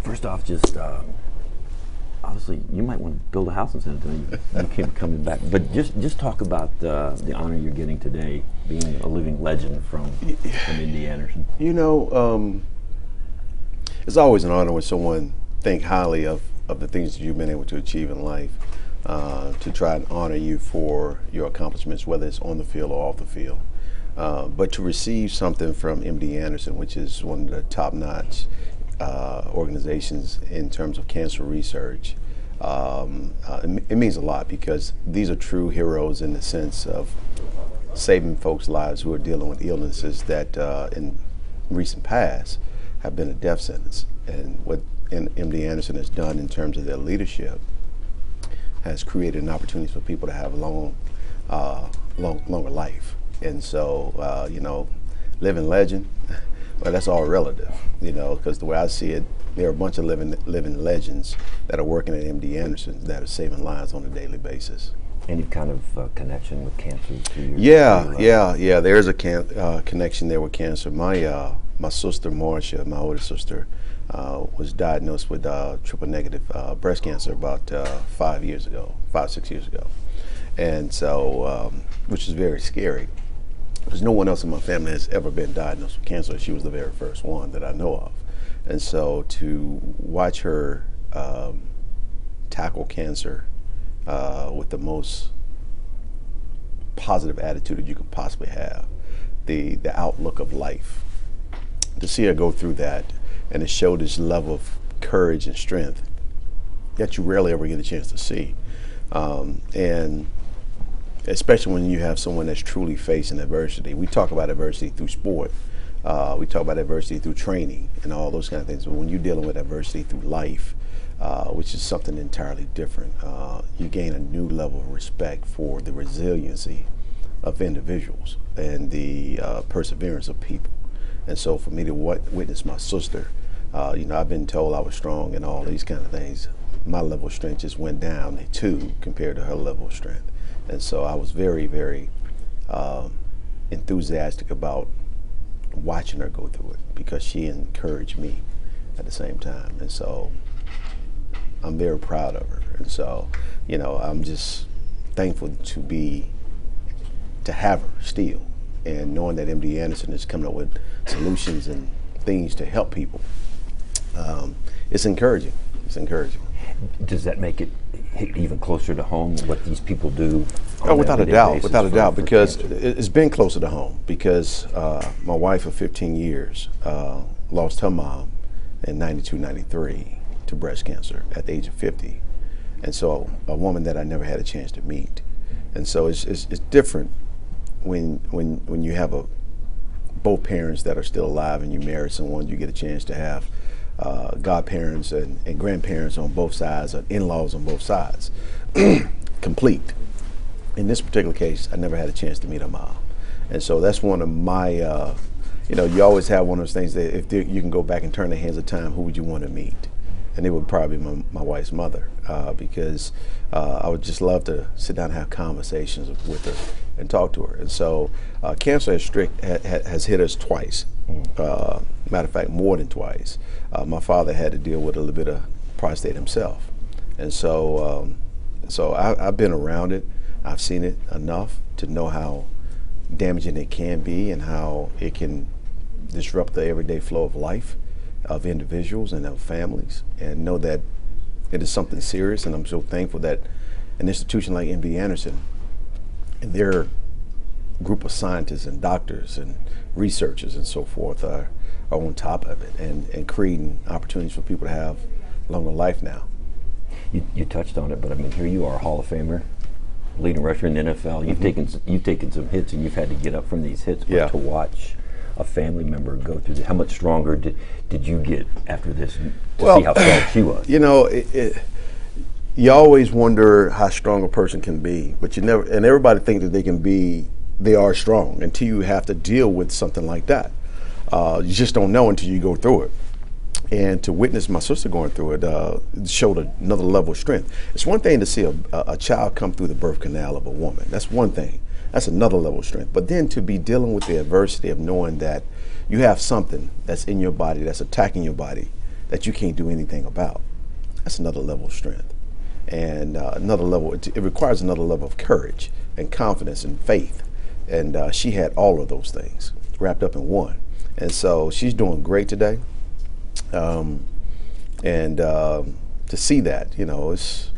First off, just obviously, you might want to build a house in San Antonio. You keep coming back, but just talk about the honor you're getting today, being a living legend from Emmitt Anderson. You know, it's always an honor when someone think highly of the things that you've been able to achieve in life, to try and honor you for your accomplishments, whether it's on the field or off the field. But to receive something from Emmitt Anderson, which is one of the top-notch organizations in terms of cancer research, it means a lot, because these are true heroes in the sense of saving folks' lives who are dealing with illnesses that in recent past have been a death sentence. And what Emmitt Anderson has done in terms of their leadership has created an opportunity for people to have longer life. And so, you know, living legend, well, that's all relative, you know, because the way I see it, there are a bunch of living legends that are working at Emmitt Anderson that are saving lives on a daily basis. Any kind of connection with cancer to your Yeah. There's a connection there with cancer. My sister Marcia, my older sister, was diagnosed with triple negative breast cancer about 5, 6 years ago, and so which is very scary, because no one else in my family has ever been diagnosed with cancer. She was the very first one that I know of. And so to watch her tackle cancer with the most positive attitude that you could possibly have, the outlook of life, to see her go through that, and to show this level of courage and strength that you rarely ever get a chance to see. And especially when you have someone that's truly facing adversity. We talk about adversity through sport. We talk about adversity through training and all those kind of things. But when you're dealing with adversity through life, which is something entirely different, you gain a new level of respect for the resiliency of individuals and the perseverance of people. And so for me to witness my sister, you know, I've been told I was strong and all these kind of things. My level of strength just went down too compared to her level of strength. And so I was very, very enthusiastic about watching her go through it, because she encouraged me at the same time. And so I'm very proud of her. And so, you know, I'm just thankful to have her still, and knowing that Emmitt Anderson is coming up with solutions and things to help people. It's encouraging. It's encouraging. Does that make it hit even closer to home, what these people do? Oh, without a doubt, because it's been closer to home, because my wife of 15 years lost her mom in 92, 93 to breast cancer at the age of 50. And so a woman that I never had a chance to meet. And so it's different when you have both parents that are still alive, and you marry someone, you get a chance to have godparents and grandparents on both sides, and in-laws on both sides, complete. In this particular case, I never had a chance to meet her mom. And so that's one of my, you know, you always have one of those things that if you can go back and turn the hands of time, who would you want to meet? And it would probably be my wife's mother, because I would just love to sit down and have conversations with her and talk to her. And so cancer has hit us twice. Matter of fact, more than twice. My father had to deal with a little bit of prostate himself. And so, I've been around it. I've seen it enough to know how damaging it can be, and how it can disrupt the everyday flow of life of individuals and of families, and know that it is something serious. And I'm so thankful that an institution like Emmitt Anderson and their group of scientists and doctors and researchers and so forth are on top of it, and creating opportunities for people to have longer life now. You touched on it, but I mean, here you are, a Hall of Famer, leading rusher in the NFL. You've taken some hits, and you've had to get up from these hits. But to watch a family member go through this, how much stronger did you get after this to see how strong she was? You know, you always wonder how strong a person can be, but you never. And everybody thinks that they are strong until you have to deal with something like that. You just don't know until you go through it. And to witness my sister going through it showed another level of strength. It's one thing to see a child come through the birth canal of a woman. That's one thing. That's another level of strength. But then to be dealing with the adversity of knowing that you have something that's in your body that's attacking your body, that you can't do anything about. That's another level of strength. And another level, it requires another level of courage and confidence and faith. And she had all of those things wrapped up in one. And so she's doing great today. To see that, you know, it's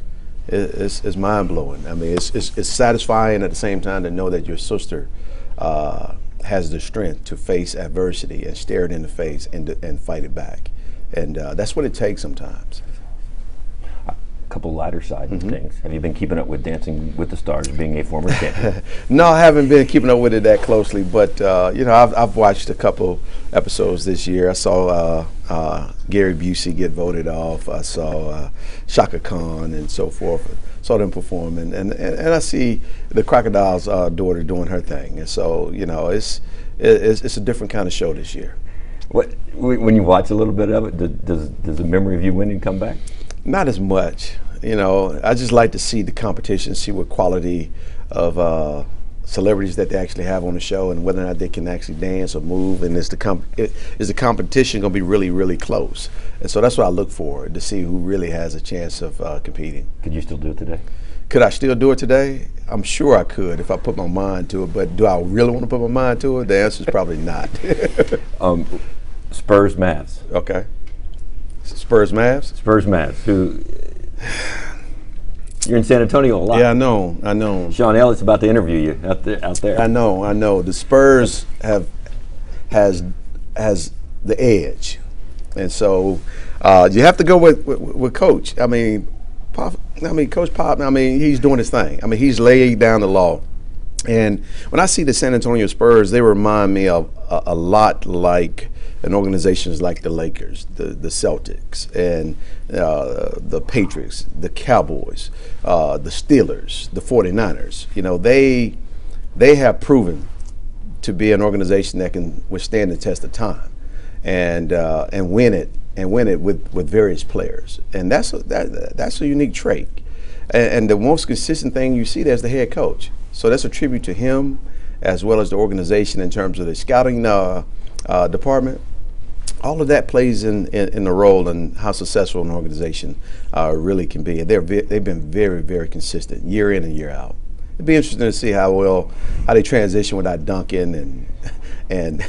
mind blowing. I mean, it's satisfying at the same time to know that your sister has the strength to face adversity and stare it in the face and fight it back. And that's what it takes sometimes. Couple lighter side things. Have you been keeping up with Dancing with the Stars, being a former champion? No, I haven't been keeping up with it that closely, but you know, I've watched a couple episodes this year. I saw Gary Busey get voted off. I saw Shaka Khan and so forth. Saw them perform, and I see the Crocodile's daughter doing her thing. And so, you know, it's a different kind of show this year. When you watch a little bit of it, does the memory of you winning come back? Not as much. You know, I just like to see the competition, see what quality of celebrities that they actually have on the show, and whether or not they can actually dance or move, and is the competition going to be really, really close? And so that's what I look for, to see who really has a chance of competing. Could you still do it today? Could I still do it today? I'm sure I could if I put my mind to it, but do I really want to put my mind to it? The answer is probably not. Spurs Mavs. Okay. Spurs Mavs? Spurs Mavs. Who you're in San Antonio a lot. Yeah, I know. Sean Elliott's about to interview you out there. I know. The Spurs has the edge, and so you have to go with Coach. I mean, Coach Pop. I mean, he's doing his thing. I mean, he's laid down the law. And when I see the San Antonio Spurs, they remind me of a lot like an organizations like the Lakers, the Celtics, and the Patriots, the Cowboys, the Steelers, the 49ers. You know, they have proven to be an organization that can withstand the test of time and win it with various players. And that's a unique trait. And the most consistent thing you see there is the head coach. So that's a tribute to him, as well as the organization in terms of the scouting department. All of that plays in the role in how successful an organization really can be. They've been very, very consistent year in and year out. It'd be interesting to see how they transition without Duncan and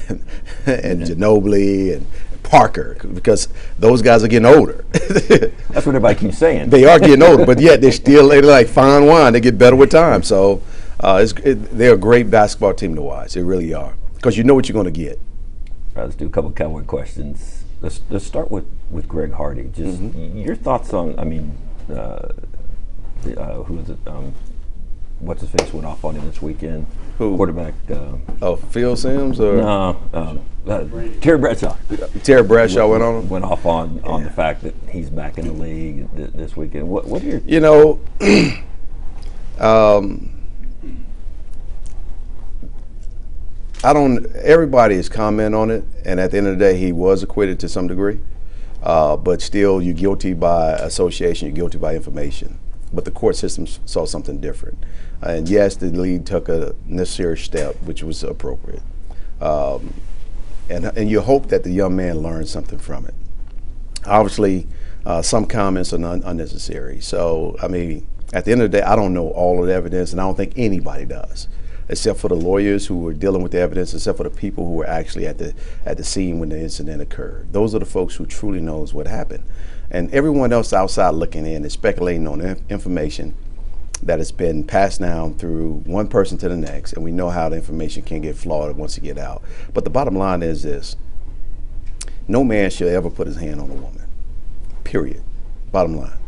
Ginobili and Parker, because those guys are getting older. That's what everybody keeps saying. They are getting older, but yet they're like fine wine. They get better with time. So they're a great basketball team to watch. They really are, because you know what you're going to get. All right, let's do a couple of Cowboy questions. Let's start with Greg Hardy. Just your thoughts on, I mean, who is it? What's his face went off on him this weekend? Who? Quarterback. Phil Simms or? No, Terry Bradshaw. Terry Bradshaw went on him? Went off on the fact that he's back in the league this weekend. What are your? You know, everybody is commenting on it, and at the end of the day, he was acquitted to some degree. But still, you're guilty by association, you're guilty by information. But the court system saw something different. And yes, the league took a necessary step, which was appropriate. And you hope that the young man learned something from it. Obviously, some comments are unnecessary. So, I mean, at the end of the day, I don't know all of the evidence, and I don't think anybody does, except for the lawyers who were dealing with the evidence, except for the people who were actually at the scene when the incident occurred. Those are the folks who truly knows what happened. And everyone else outside looking in is speculating on information that has been passed down through one person to the next, and we know how the information can get flawed once it get out. But the bottom line is this: no man should ever put his hand on a woman. Period. Bottom line.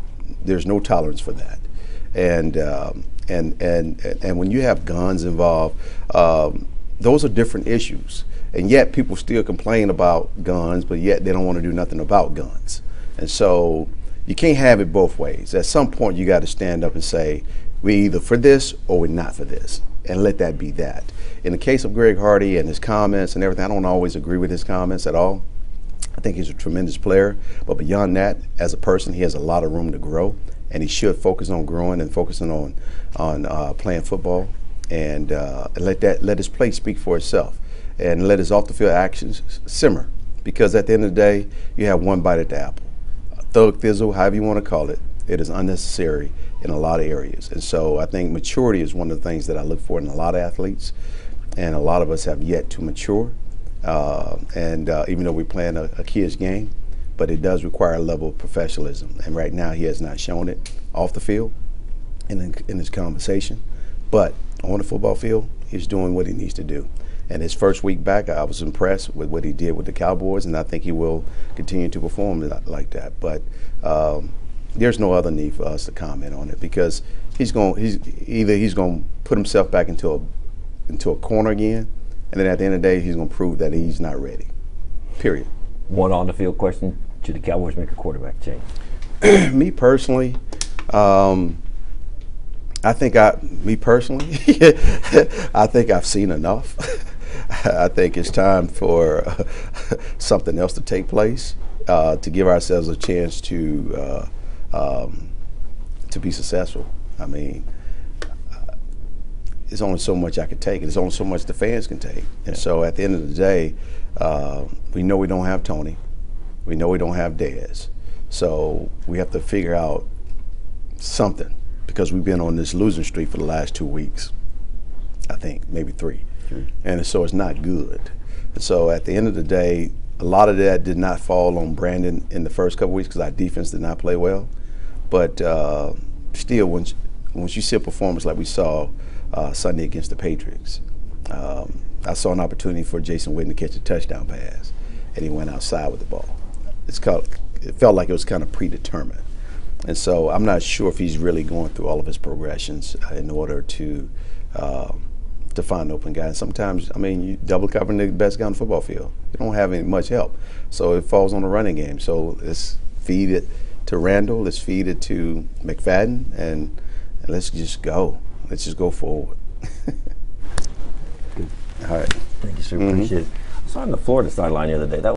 There's no tolerance for that. And when you have guns involved, those are different issues. And yet people still complain about guns, but yet they don't want to do nothing about guns. And so you can't have it both ways. At some point you got to stand up and say, we're either for this or we're not for this, and let that be that. In the case of Greg Hardy and his comments and everything, I don't always agree with his comments at all. I think he's a tremendous player, but beyond that, as a person, he has a lot of room to grow, and he should focus on growing and focusing on playing football, and let his play speak for itself, and let his off the field actions simmer, because at the end of the day, you have one bite at the apple. thug thizzle, however you want to call it. It is unnecessary in a lot of areas. And so I think maturity is one of the things that I look for in a lot of athletes. And a lot of us have yet to mature. Even though we're playing a kid's game, but it does require a level of professionalism. And right now he has not shown it off the field in his conversation. But on the football field, he's doing what he needs to do. And his first week back, I was impressed with what he did with the Cowboys, and I think he will continue to perform like that. But there's no other need for us to comment on it, because he's going to put himself back into a corner again, and then at the end of the day, he's going to prove that he's not ready. Period. One on the field question: should the Cowboys make a quarterback change? Me personally, I think I've seen enough. I think it's time for something else to take place, to give ourselves a chance to be successful. I mean, there's only so much I can take, and there's only so much the fans can take. And so at the end of the day, we know we don't have Tony. We know we don't have Dez. So we have to figure out something, because we've been on this losing streak for the last 2 weeks, I think, maybe 3. And so it's not good. And so at the end of the day, a lot of that did not fall on Brandon in the first couple weeks, because our defense did not play well. But still, once you see a performance like we saw Sunday against the Patriots, I saw an opportunity for Jason Witten to catch a touchdown pass, and he went outside with the ball. It felt like it was kind of predetermined. And so I'm not sure if he's really going through all of his progressions in order to find open guys. Sometimes, I mean, you double covering the best guy on the football field. You don't have much help. So it falls on the running game. So let's feed it to Randall. Let's feed it to McFadden, and let's just go. Let's just go forward. Good. All right. Thank you, sir. Appreciate it. I saw on the Florida sideline the other day. That